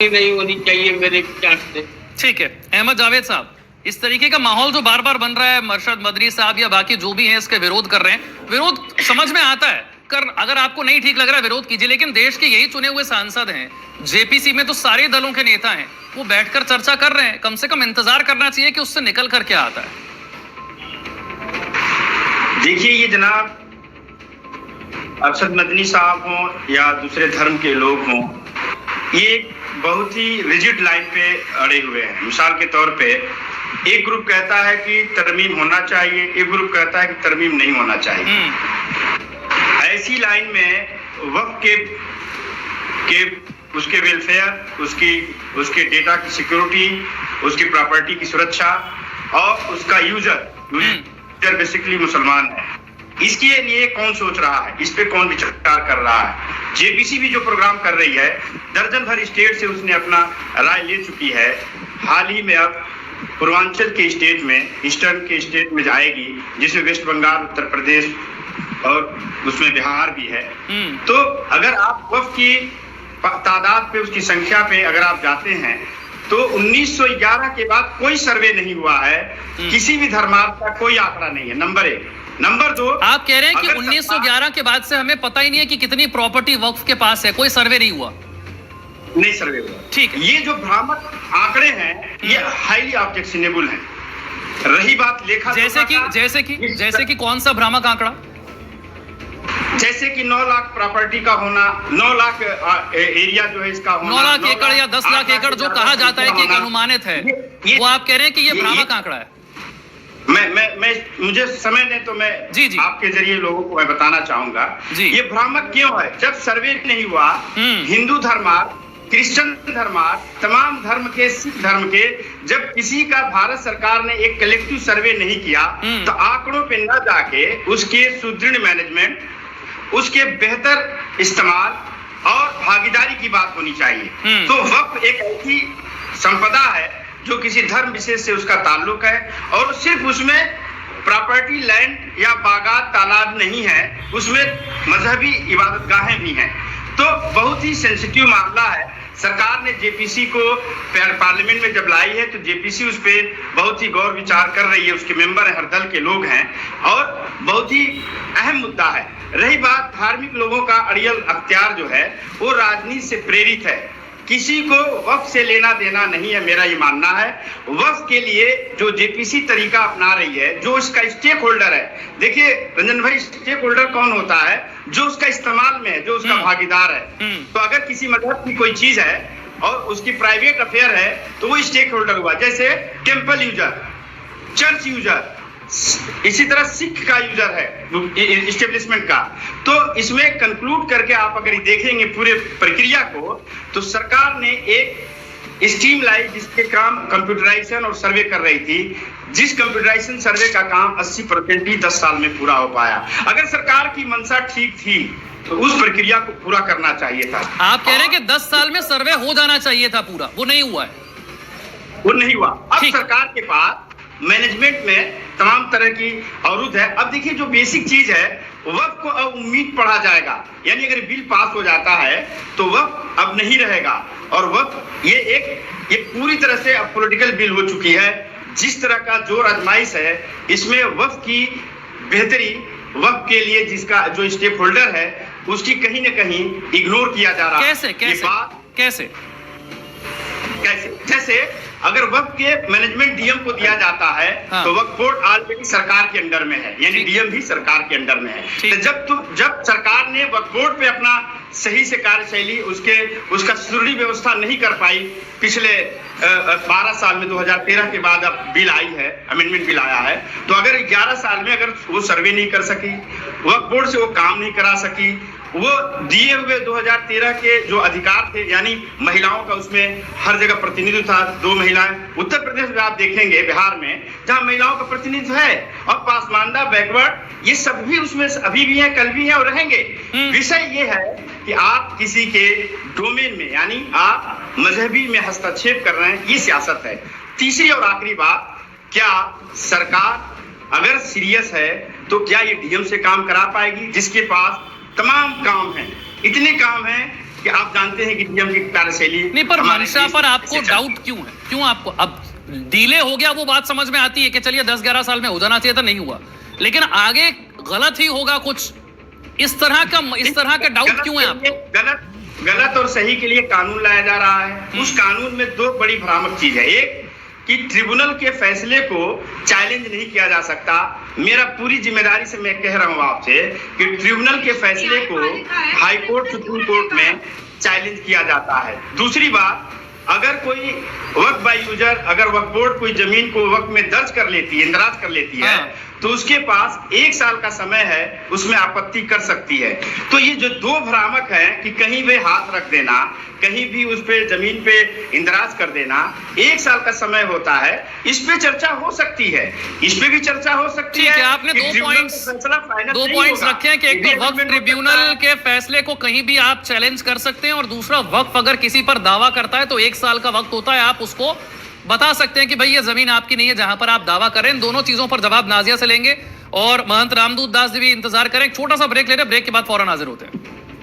नहीं होनी चाहिए मेरे विचार से। ठीक है अहमद जावेद साहब, इस तरीके का माहौल जो बार बार बन रहा है, मरशद मदरी साहब या बाकी जो भी हैं इसके विरोध कर रहे हैं, विरोध समझ में आता है कर, अगर आपको नहीं ठीक लग रहा है विरोध कीजिए, लेकिन देश के यही चुने हुए सांसद हैं, जेपीसी में तो सारे दलों के नेता हैं, वो बैठकर चर्चा कर रहे हैं, कम से कम इंतजार करना चाहिए कि उससे निकल कर क्या आता है। देखिए ये जनाब अरशद मदनी साहब हों या दूसरे धर्म के लोग हों, ये बहुत ही रिजिड लाइन पे अड़े हुए हैं। मिसाल के तौर पे एक ग्रुप कहता है कि तरमीम होना चाहिए, एक ग्रुप कहता है कि तरमीम नहीं होना चाहिए। ऐसी लाइन में वक्फ के उसके वेलफेयर, उसके डेटा की सिक्योरिटी, उसकी प्रॉपर्टी की सुरक्षा और उसका यूजर बेसिकली मुसलमान है, इसके लिए कौन सोच रहा है, इस पे कौन विचार कर रहा है। जेपीसी भी जो प्रोग्राम कर रही है, दर्जन भर स्टेट से उसने अपना राय ले चुकी है। हाल ही में अब पूर्वांचल के स्टेट में, ईस्टर्न के स्टेट में जाएगी, जिसमें वेस्ट बंगाल, उत्तर प्रदेश और उसमें बिहार भी है। तो अगर आप वक्फ की तादाद पे, उसकी संख्या पे अगर आप जाते हैं तो 1911 के बाद कोई सर्वे नहीं हुआ है, किसी भी धर्मार्थ का कोई आंकड़ा नहीं है। नंबर एक। नंबर दो, आप कह रहे हैं कि 1911 के बाद से हमें पता ही नहीं है कि कितनी प्रॉपर्टी वक्फ के पास है, कोई सर्वे नहीं हुआ। नहीं सर्वे हुआ, ठीक है। ये जो भ्रामक आंकड़े हैं ये हाईली ऑब्जेक्शनेबल हैं। रही बात लेखा जैसे कि कौन सा भ्रामक आंकड़ा? जैसे कि 9 लाख प्रॉपर्टी का होना, 9 लाख एरिया जो है इसका होना, 9 लाख एकड़ या 10 लाख एकड़ जो कहा जाता है कि एक अनुमानित है, वो आप कह रहे हैं कि ये भ्रामक आंकड़ा है। मैं मुझे समय दें तो मैं जी आपके जरिए लोगों को मैं बताना चाहूंगा ये भ्रामक क्यों है। जब सर्वे नहीं हुआ, हिंदू धर्मार्थ, क्रिश्चियन धर्मार्थ, तमाम धर्म के, सिख धर्म के, जब किसी का भारत सरकार ने एक कलेक्टिव सर्वे नहीं किया तो आंकड़ों पे न जाके उसके सुदृढ़ मैनेजमेंट, उसके बेहतर इस्तेमाल और भागीदारी की बात होनी चाहिए। तो वक्फ एक ऐसी संपदा है जो किसी धर्म विशेष से उसका ताल्लुक है और सिर्फ उसमें प्रॉपर्टी, लैंड या बागात, तालाब नहीं है, उसमें मजहबी इबादतगाहें भी हैं। तो बहुत ही सेंसिटिव मामला है। सरकार ने जेपीसी को पार्लियामेंट में जब लाई है तो जेपीसी उस पर बहुत ही गौर विचार कर रही है, उसके मेंबर हैं, हर दल के लोग हैं और बहुत ही अहम मुद्दा है। रही बात धार्मिक लोगों का अड़ियल अख्तियार जो है वो राजनीति से प्रेरित है, किसी को वक्फ से लेना देना नहीं है, मेरा ये मानना है। वक्फ के लिए जो जेपीसी तरीका अपना रही है, जो इसका स्टेक होल्डर है, देखिए रंजन भाई, स्टेक होल्डर कौन होता है? जो उसका इस्तेमाल में है, जो उसका भागीदार है। तो अगर किसी मजहब की कोई चीज है और उसकी प्राइवेट अफेयर है तो वो स्टेक होल्डर हुआ। जैसे टेम्पल यूजर, चर्च यूजर, इसी तरह सिख का यूजर है इस्टेब्लिशमेंट का। तो इसमें कंक्लूड करके आप अगर देखेंगे पूरे प्रक्रिया को, तो सरकार ने एक स्कीम लाई जिसके काम कंप्यूटराइजेशन और सर्वे कर रही थी, जिस कंप्यूटराइजेशन सर्वे का काम 80% ही 10 साल में पूरा हो पाया। अगर सरकार की मंशा ठीक थी तो उस प्रक्रिया को पूरा करना चाहिए था। आप कह रहे हैं कि 10 साल में सर्वे हो जाना चाहिए था पूरा, वो नहीं हुआ है। वो नहीं हुआ। अब सरकार के पास मैनेजमेंट में तमाम तरह की अवरुद्ध है। अब देखिए जो बेसिक चीज है, वक्फ को अब उम्मीद पढ़ा जाएगा, यानी अगर बिल पास हो जाता है तो वक्फ अब नहीं रहेगा। और वक्फ ये पूरी तरह से अब पॉलिटिकल बिल हो चुकी है। जिस तरह का जोर आजमाइश है इसमें वक्फ की बेहतरी, वक्फ के लिए जिसका जो स्टेक होल्डर है उसकी कहीं ना कहीं इग्नोर किया जा रहा है। कैसे? जैसे अगर वक्फ के मैनेजमेंट डीएम को दिया जाता है तो वक्फ बोर्ड ऑलरेडी सरकार के अंडर में है, यानी डीएम भी सरकार के अंडर में है। तो जब सरकार ने वक्फ बोर्ड पे अपना सही से कार्यशैली, उसका सुदृढ़ व्यवस्था नहीं कर पाई, पिछले 12 साल में 2013 के बाद अब बिल आई है, अमेंडमेंट बिल आया है, तो अगर 11 साल में अगर वो सर्वे नहीं कर सकी, वक्फ बोर्ड से वो काम नहीं करा सकी, वो दिए हुए 2013 के जो अधिकार थे, यानी महिलाओं का उसमें हर जगह प्रतिनिधित्व था, 2 महिलाएं, उत्तर प्रदेश में आप देखेंगे, बिहार में जहां महिलाओं का प्रतिनिधित्व है, और पासमानदा, बैकवर्ड, ये सब भी उसमें अभी भी है, कल भी है और रहेंगे। विषय ये है कि आप किसी के डोमेन में, यानी आप मजहबी में हस्तक्षेप कर रहे हैं, ये सियासत है। तीसरी और आखिरी बात, क्या सरकार अगर सीरियस है तो क्या ये डीएम से काम करा पाएगी, जिसके पास तमाम काम हैं, इतने काम हैं कि आप जानते हैं कि डीएम की कार्यशैली नहीं, पर हमारे मंशा देश पर में आपको कैसे चलती डाउट क्यों है? क्यों आपको अब डिले हो गया वो बात समझ में आती है कि चलिए 10-11 साल में हो जाना चाहिए था, नहीं हुआ, लेकिन आगे गलत ही होगा कुछ, इस तरह का डाउट क्यों है आपको? गलत और सही के लिए कानून लाया जा रहा है। उस कानून में दो बड़ी भ्रामक चीज है। एक कि ट्रिब्यूनल के फैसले को चैलेंज नहीं किया जा सकता। मेरा पूरी जिम्मेदारी से मैं कह रहा हूं आपसे कि ट्रिब्यूनल के फैसले को हाई कोर्ट, सुप्रीम कोर्ट में चैलेंज किया जाता है। दूसरी बात, अगर कोई वक्फ बाय यूजर, अगर वक्फ बोर्ड कोई जमीन को वक्फ में दर्ज कर लेती है, इंदराज कर लेती है, तो उसके पास 1 साल का समय है, उसमें आपत्ति कर सकती है। तो ये जो दो भ्रामक है कि कहीं भी हाथ रख देना, कहीं भी उस पे जमीन पे इंदराज कर देना, 1 साल का समय होता है, इस पे चर्चा हो सकती है, इस पे भी चर्चा हो सकती है। ठीक है, आपने दो पॉइंट्स रखे हैं कि एक तो वक्फ ट्रिब्यूनल के फैसले को कहीं भी आप चैलेंज कर सकते हैं, और दूसरा वक्फ अगर किसी पर दावा करता है तो 1 साल का वक्त होता है, आप उसको बता सकते हैं कि भाई ये जमीन आपकी नहीं है जहां पर आप दावा करें। इन दोनों चीजों पर जवाब नाजिया से लेंगे और महंत रामदूत दास जी भी इंतजार करें। छोटा सा ब्रेक ले रहे हैं, ब्रेक के बाद फौरन हाजिर होते हैं।